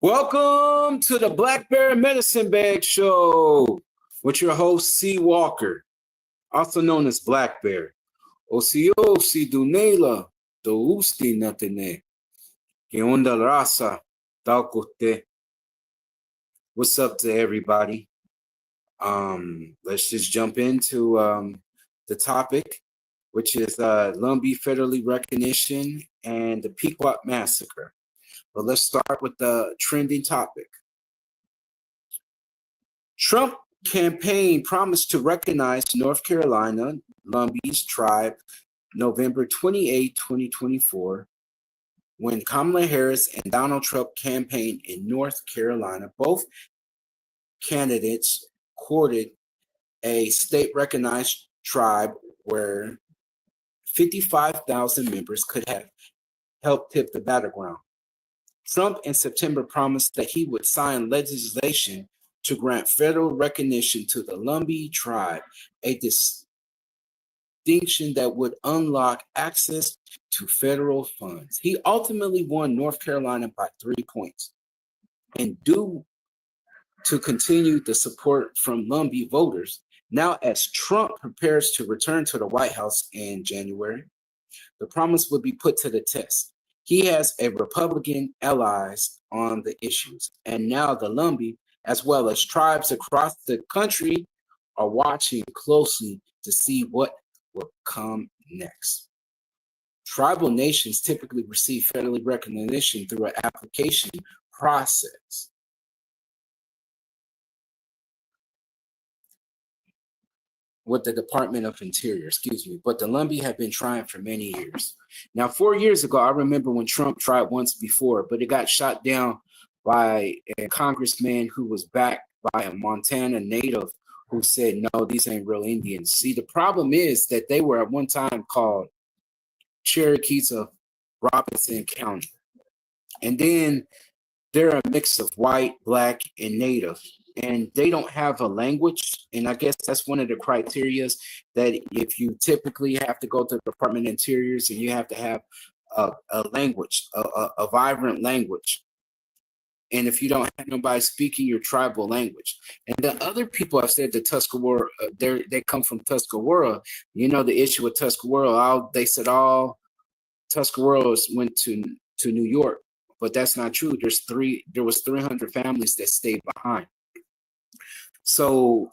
Welcome to the Blackberry Medicine Bag Show with your host, C. Walker, also known as Blackberry. Osiosi Dunela, Dousti Natene, Geonda Rasa, Dalcote. What's up to everybody? Let's just jump into the topic, which is Lumbee federally recognition and the Pequot massacre. But let's start with the trending topic. Trump campaign promised to recognize North Carolina Lumbee's tribe November 28, 2024, when Kamala Harris and Donald Trump campaigned in North Carolina. Both candidates courted a state-recognized tribe where 55,000 members could have helped tip the battleground. Trump in September promised that he would sign legislation to grant federal recognition to the Lumbee tribe, a distinction that would unlock access to federal funds. He ultimately won North Carolina by 3 points. And due to continue the support from Lumbee voters, now as Trump prepares to return to the White House in January, the promise would be put to the test. He has a Republican allies on the issues, and now the Lumbee, as well as tribes across the country, are watching closely to see what will come next. Tribal nations typically receive federal recognition through an application process. With the Department of Interior, but the Lumbee have been trying for many years. Now, 4 years ago, I remember when Trump tried once before, but it got shot down by a congressman who was backed by a Montana native who said, no, these ain't real Indians. See, the problem is that they were at one time called Cherokees of Robeson County. And then they're a mix of white, black, and native. And they don't have a language. And I guess that's one of the criteria that if you typically have to go to the Department of Interiors and you have to have a language, a vibrant language. And if you don't have nobody speaking your tribal language. And the other people have said that Tuscarora, they come from Tuscarora. You know, the issue with Tuscarora, they said all Tuscaroras went to New York. But that's not true. There was 300 families that stayed behind. So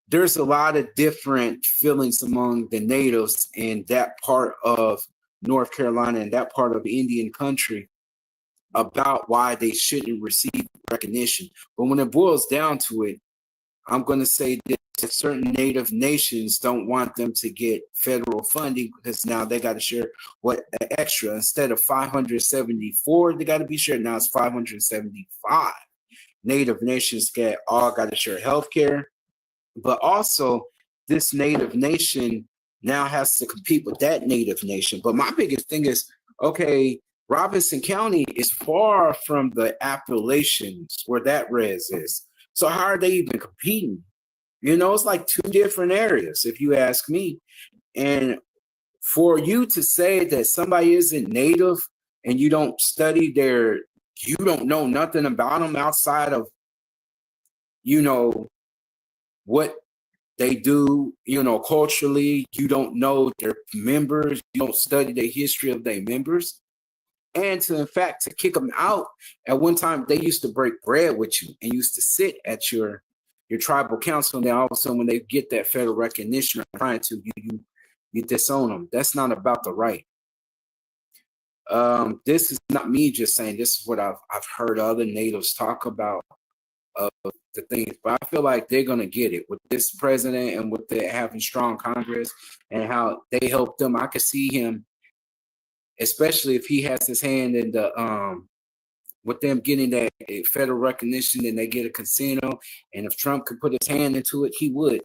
there's a lot of different feelings among the natives in that part of North Carolina and that part of Indian country about why they shouldn't receive recognition. But when it boils down to it, I'm going to say that certain native nations don't want them to get federal funding because now they got to share what extra. Instead of 574, they got to be shared. Now it's 575. Native nations all got to share healthcare, but also this native nation now has to compete with that native nation. But my biggest thing is, okay, Robinson County is far from the Appalachians where that res is. So how are they even competing? You know, it's like two different areas, if you ask me. And for you to say that somebody isn't native and you don't study you don't know nothing about them outside of, you know, what they do, you know, culturally, you don't know their members, you don't study the history of their members. And in fact, to kick them out, at one time, they used to break bread with you and used to sit at your tribal council. And then all of a sudden, when they get that federal recognition, trying to, you disown them. That's not about the right. This is not me just saying, this is what I've heard other natives talk about the things, but I feel like they're going to get it with this president and with the having strong Congress and how they help them. I could see him, especially if he has his hand in the, with them getting that federal recognition and they get a casino. And if Trump could put his hand into it, he would.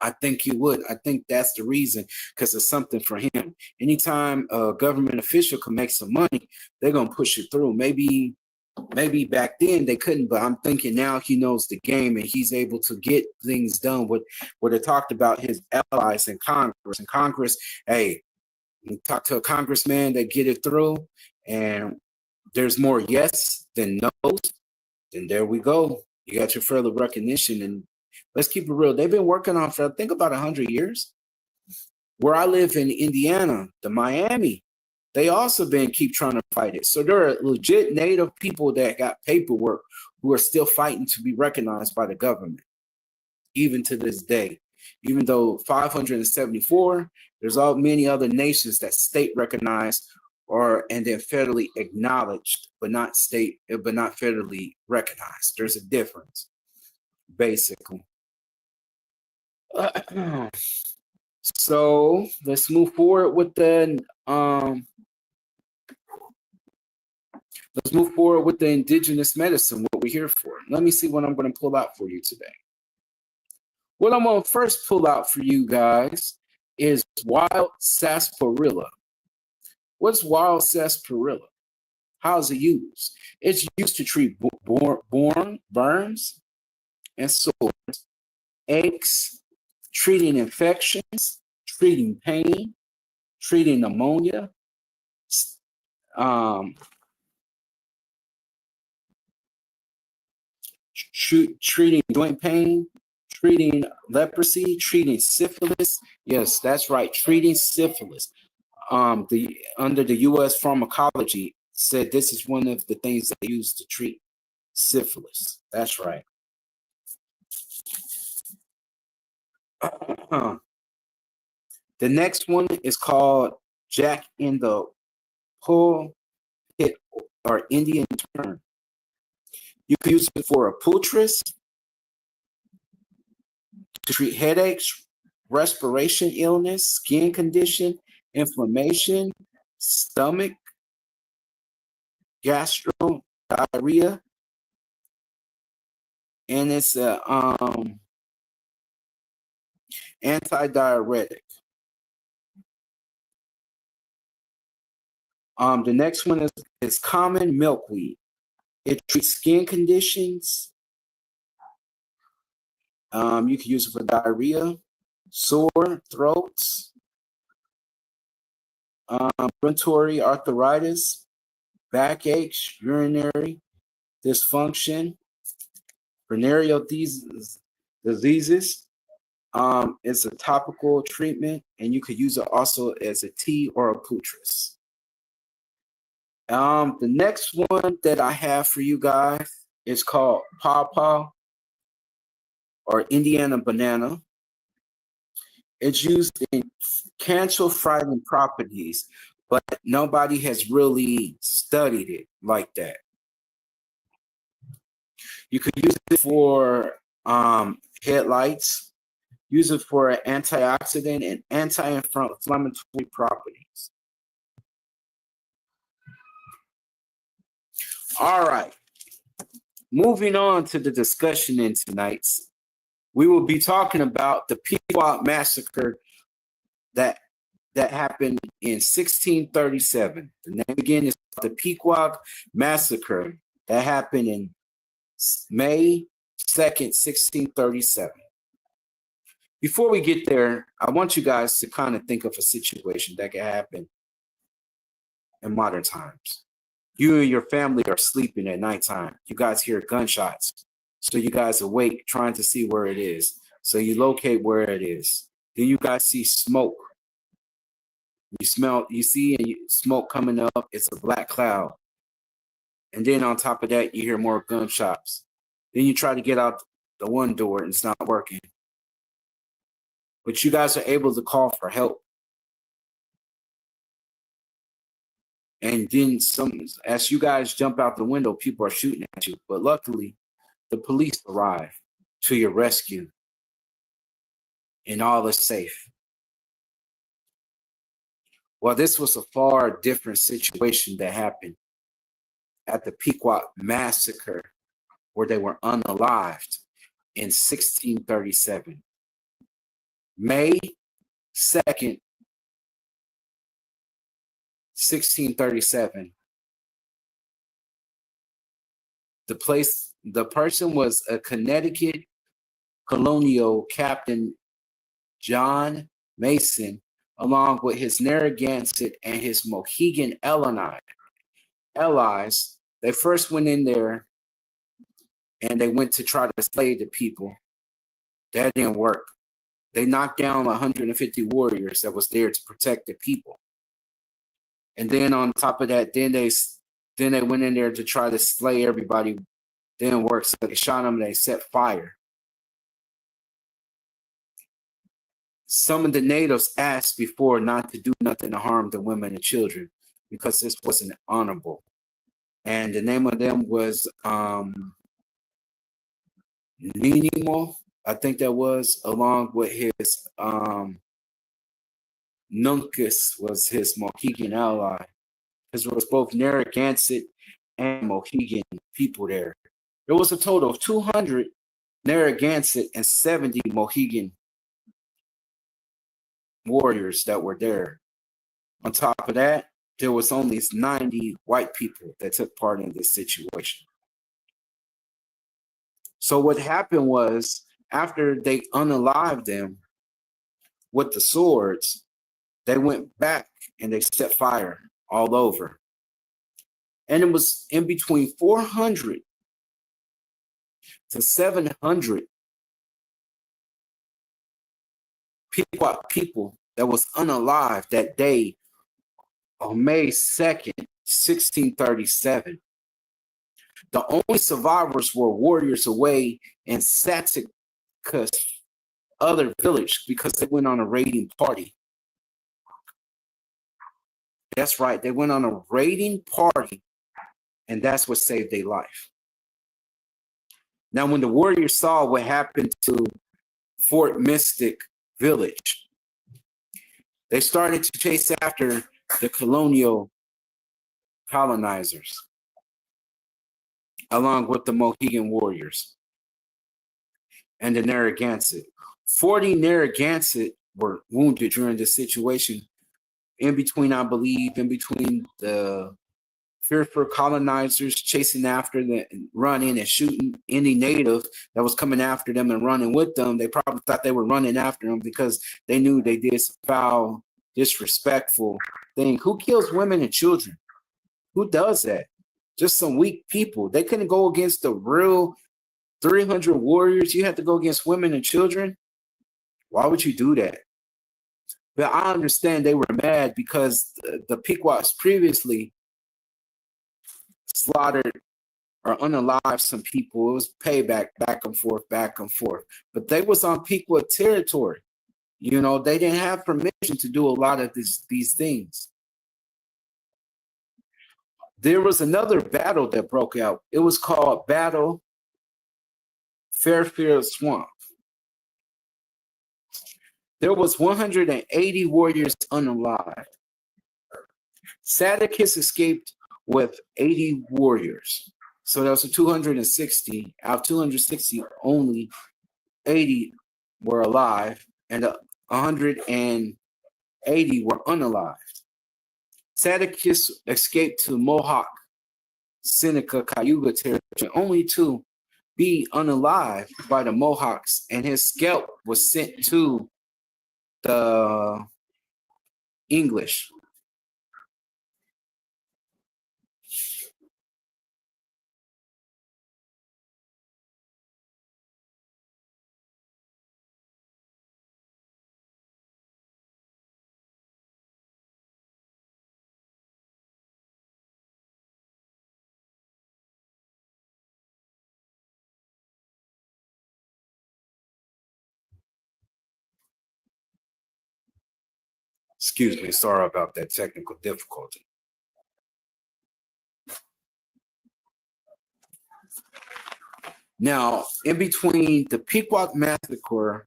I think he would. I think that's the reason, because it's something for him. Anytime a government official can make some money, they're going to push it through. Maybe back then they couldn't, but I'm thinking now he knows the game and he's able to get things done with what they talked about his allies in Congress. And Congress, hey, you talk to a congressman, they get it through. And there's more yes than no's, then there we go. You got your further recognition. And let's keep it real. They've been working on for, I think, about 100 years. Where I live in Indiana, the Miami, they also been keep trying to fight it. So there are legit Native people that got paperwork who are still fighting to be recognized by the government, even to this day. Even though 574, there's all many other nations that state recognized or and then federally acknowledged, but not federally recognized. There's a difference, basically. So let's move forward with the indigenous medicine, what we're here for. Let me see what I'm going to pull out for you today. What I'm going to first pull out for you guys is wild sarsaparilla. What's wild sarsaparilla? How is it used? It's used to treat burns and sores, aches, treating infections, treating pain, treating pneumonia, treating joint pain, treating leprosy, treating syphilis. Yes, that's right, treating syphilis. Under the U.S. pharmacology said this is one of the things they use to treat syphilis. That's right. The next one is called Jack in the Pulpit, or Indian term. You can use it for a pultris, to treat headaches, respiration illness, skin condition, inflammation, stomach, gastro, diarrhea, and it's a antidiuretic. The next one is common milkweed. It treats skin conditions. You can use it for diarrhea, sore throats, rheumatoid arthritis, backaches, urinary dysfunction, venereal diseases. It's a topical treatment, and you could use it also as a tea or a pultris. The next one that I have for you guys is called pawpaw, or Indiana banana. It's used in cancer-fighting properties, but nobody has really studied it like that. You could use it for headlights, use it for antioxidant and anti-inflammatory properties. All right. Moving on to the discussion in tonight's, we will be talking about the Pequot massacre that happened in 1637. The name again is the Pequot massacre that happened in May 2nd, 1637. Before we get there, I want you guys to kind of think of a situation that could happen in modern times. You and your family are sleeping at nighttime. You guys hear gunshots. So you guys awake trying to see where it is. So you locate where it is. Then you guys see smoke. You see smoke coming up. It's a black cloud. And then on top of that, you hear more gunshots. Then you try to get out the one door and it's not working. But you guys are able to call for help. And then as you guys jump out the window, people are shooting at you. But luckily, the police arrive to your rescue, and all is safe. Well, this was a far different situation that happened at the Pequot massacre, where they were unalived in 1637. May 2nd, 1637. The person was a Connecticut colonial captain, John Mason, along with his Narragansett and his Mohegan Illinois. allies, they first went in there and they went to try to slay the people. That didn't work. They knocked down 150 warriors that was there to protect the people. And then on top of that, then they went in there to try to slay everybody. Didn't work. So they shot them, they set fire. Some of the natives asked before not to do nothing to harm the women and children because this wasn't honorable. And the name of them was Ninimo, I think that was, along with his Nunkus was his Mohegan ally. Because there was both Narragansett and Mohegan people there. There was a total of 200 Narragansett and 70 Mohegan warriors that were there. On top of that, there was only 90 white people that took part in this situation. So what happened was, after they unalived them with the swords, they went back and they set fire all over. And it was in between 400 to 700 Pequot people that was unalived that day on May 2nd, 1637. The only survivors were warriors away in Satika's other village because they went on a raiding party. That's right, they went on a raiding party, and that's what saved their life. Now, when the warriors saw what happened to Fort Mystic Village, they started to chase after the colonial colonizers, along with the Mohegan warriors and the Narragansett. 40 Narragansett were wounded during this situation. In between, I believe, in between the fearful colonizers chasing after them, running and shooting any native that was coming after them and running with them. They probably thought they were running after them because they knew they did some foul, disrespectful thing. Who kills women and children? Who does that? Just some weak people. They couldn't go against the real 300 warriors. You had to go against women and children. Why would you do that? But I understand they were mad because the Pequots previously slaughtered or unalived some people. It was payback, back and forth, back and forth. But they was on Pequot territory. You know, they didn't have permission to do a lot of these things. There was another battle that broke out. It was called Battle Fairfield Swamp. There was 180 warriors unalived. Sadakis escaped with 80 warriors. So that was a 260. Out of 260, only 80 were alive, and 180 were unalived. Sadakis escaped to Mohawk, Seneca, Cayuga territory, only to be unalived by the Mohawks, and his scalp was sent to the English. Excuse me, sorry about that technical difficulty. Now, in between the Pequot massacre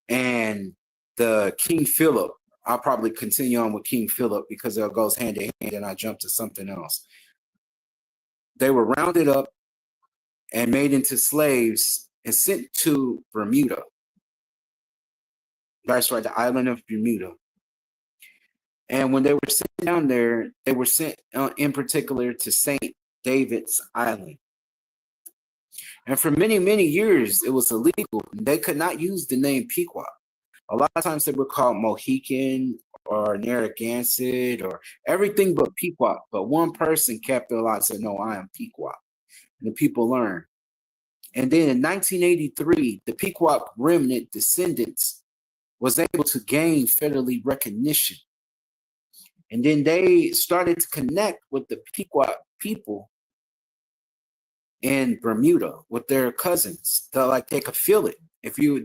and the King Philip, I'll probably continue on with King Philip because it goes hand in hand and I jump to something else. They were rounded up and made into slaves and sent to Bermuda. That's right, the island of Bermuda. And when they were sent down there, they were sent in particular to St. David's Island. And for many, many years, it was illegal. They could not use the name Pequot. A lot of times they were called Mohican or Narragansett or everything but Pequot. But one person kept it alive and said, no, I am Pequot. And the people learned. And then in 1983, the Pequot remnant descendants was able to gain federally recognition. And then they started to connect with the Pequot people in Bermuda with their cousins. Like they could feel it.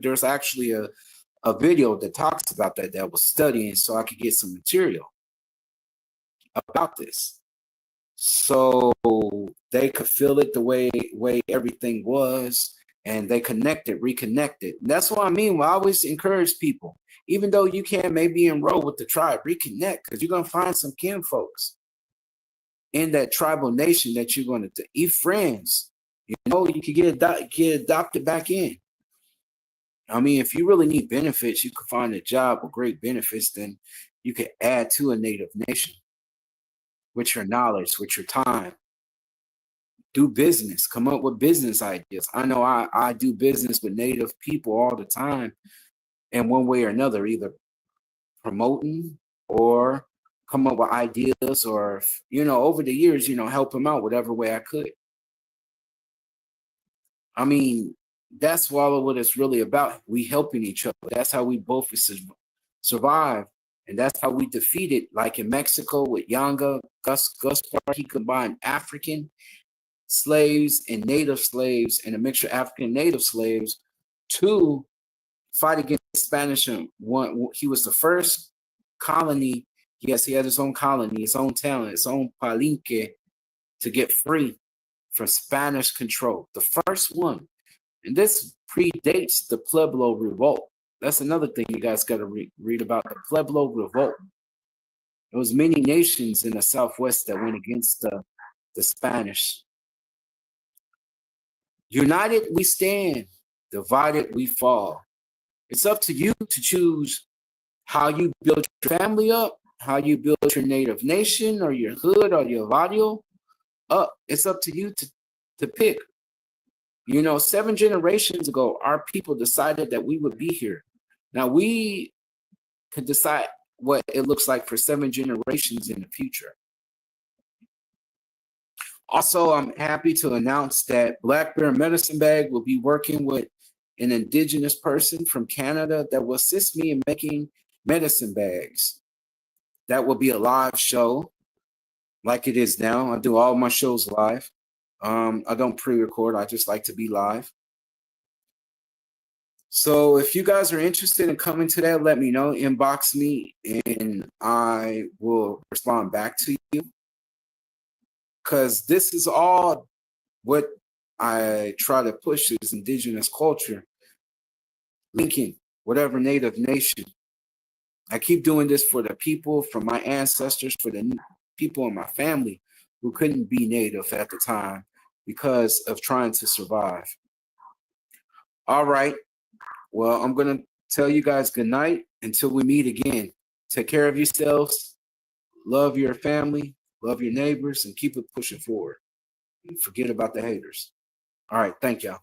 There's actually a video that talks about that was studying so I could get some material about this. So they could feel it the way everything was, and they reconnected. And that's what I mean. I always encourage people, even though you can't maybe enroll with the tribe, reconnect, because you're going to find some kin folks in that tribal nation that you're going to eat friends. You can get adopted back in. I mean, if you really need benefits, you can find a job with great benefits, then you can add to a native nation with your knowledge, with your time. Do business, come up with business ideas. I know I do business with native people all the time in one way or another, either promoting or come up with ideas or, over the years, help them out whatever way I could. I mean, that's what it's really about. We helping each other. That's how we both survive. And that's how we defeated, like in Mexico with Yanga, Gus Park, he combined African slaves and native slaves and a mixture of African and native slaves to fight against the Spanish. He was the first colony. Yes, he had his own colony, his own talent, his own palenque to get free from Spanish control. The first one. And this predates the Pueblo Revolt. That's another thing you guys got to read about, the Pueblo Revolt. There was many nations in the Southwest that went against the Spanish. United we stand, divided we fall. It's up to you to choose how you build your family up, how you build your native nation or your hood or your barrio up. It's up to you to pick. 7 generations ago, our people decided that we would be here. Now we could decide what it looks like for 7 generations in the future. Also, I'm happy to announce that Black Bear Medicine Bag will be working with an indigenous person from Canada that will assist me in making medicine bags. That will be a live show like it is now. I do all my shows live. I don't pre-record. I just like to be live. So if you guys are interested in coming to that, let me know. Inbox me and I will respond back to you. Because this is all what I try to push is indigenous culture. Linking whatever native nation. I keep doing this for the people, for my ancestors, for the people in my family who couldn't be native at the time because of trying to survive. All right. Well, I'm going to tell you guys good night until we meet again. Take care of yourselves. Love your family. Love your neighbors and keep it pushing forward. And forget about the haters. All right. Thank y'all.